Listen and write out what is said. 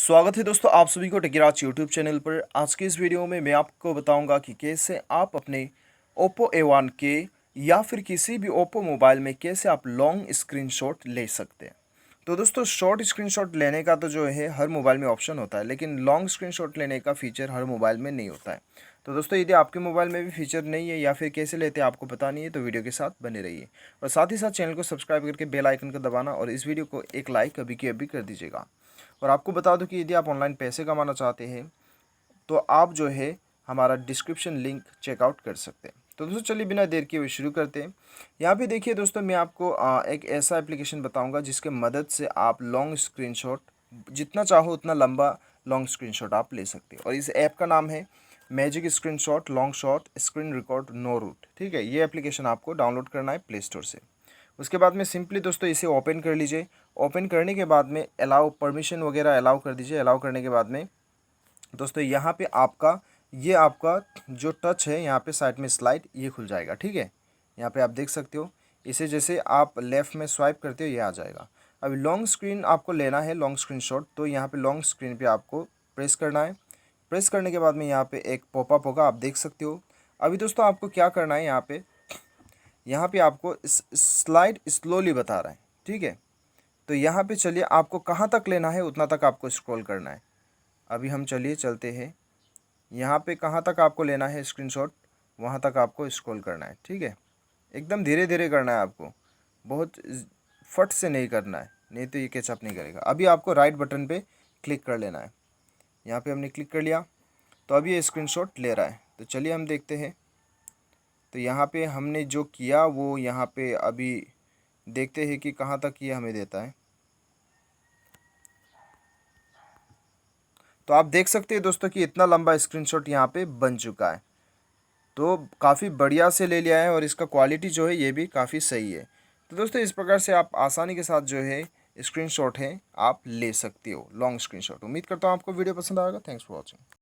स्वागत है दोस्तों आप सभी को टेकीराज यूट्यूब चैनल पर। आज की इस वीडियो में मैं आपको बताऊंगा कि कैसे आप अपने OPPO A1K या फिर किसी भी OPPO मोबाइल में कैसे आप लॉन्ग स्क्रीनशॉट ले सकते हैं। तो दोस्तों शॉर्ट स्क्रीनशॉट लेने का तो जो है हर मोबाइल में ऑप्शन होता है, लेकिन लॉन्ग स्क्रीनशॉट लेने का फीचर हर मोबाइल में नहीं होता है। तो दोस्तों यदि आपके मोबाइल में भी फीचर नहीं है या फिर कैसे लेते हैं आपको पता नहीं है तो वीडियो के साथ बने रहिए और साथ ही साथ चैनल को सब्सक्राइब करके बेल आइकन का दबाना और इस वीडियो को एक लाइक अभी की अभी कर दीजिएगा। और आपको बता दूं कि यदि आप ऑनलाइन पैसे कमाना चाहते हैं तो आप जो है हमारा डिस्क्रिप्शन लिंक चेकआउट कर सकते हैं। तो दोस्तों चलिए बिना देर किए हुए शुरू करते हैं। यहाँ पे देखिए दोस्तों, मैं आपको एक ऐसा एप्लीकेशन बताऊंगा जिसके मदद से आप लॉन्ग स्क्रीनशॉट जितना चाहो उतना लंबा लॉन्ग स्क्रीनशॉट आप ले सकते हैं। और इस ऐप का नाम है magic screenshot long shot screen record no root. ठीक है, ये एप्लीकेशन आपको डाउनलोड करना है प्ले स्टोर से। उसके बाद में सिंपली दोस्तों इसे ओपन कर लीजिए। ओपन करने के बाद में अलाउ परमिशन वगैरह अलाउ कर दीजिए। अलाउ करने के बाद में दोस्तों यहाँ पे आपका जो टच है यहाँ पे साइड में स्लाइड ये खुल जाएगा। ठीक है, यहाँ पे आप देख सकते हो, इसे जैसे आप लेफ़्ट में स्वाइप करते हो ये आ जाएगा। अभी लॉन्ग स्क्रीन आपको लेना है, लॉन्ग स्क्रीन शॉट, तो यहाँ पे लॉन्ग स्क्रीन पे आपको प्रेस करना है। प्रेस करने के बाद में यहाँ पे एक पॉपअप होगा, आप देख सकते हो। अभी दोस्तों आपको क्या करना है, यहाँ पे आपको स्लाइड स्लोली बता रहा है। ठीक है, तो यहाँ पे चलिए आपको कहाँ तक लेना है उतना तक आपको स्क्रॉल करना है। अभी हम चलिए चलते हैं, यहाँ पे कहाँ तक आपको लेना है स्क्रीनशॉट वहाँ तक आपको स्क्रॉल करना है। ठीक है, एकदम धीरे धीरे करना है आपको, बहुत फट से नहीं करना है, नहीं तो ये कैचअप नहीं करेगा। अभी आपको राइट बटन पे क्लिक कर लेना है। यहाँ पे हमने क्लिक कर लिया तो अभी ये स्क्रीनशॉट ले रहा है। तो चलिए हम देखते हैं। तो यहाँ पे हमने जो किया वो यहाँ पे अभी देखते हैं कि कहाँ तक ये हमें देता है। तो आप देख सकते हैं दोस्तों कि इतना लंबा स्क्रीनशॉट यहाँ पे बन चुका है। तो काफ़ी बढ़िया से ले लिया है और इसका क्वालिटी जो है ये भी काफ़ी सही है। तो दोस्तों इस प्रकार से आप आसानी के साथ जो है स्क्रीनशॉट है आप ले सकते हो, लॉन्ग स्क्रीनशॉट। उम्मीद करता हूँ आपको वीडियो पसंद आएगा। Thanks for watching.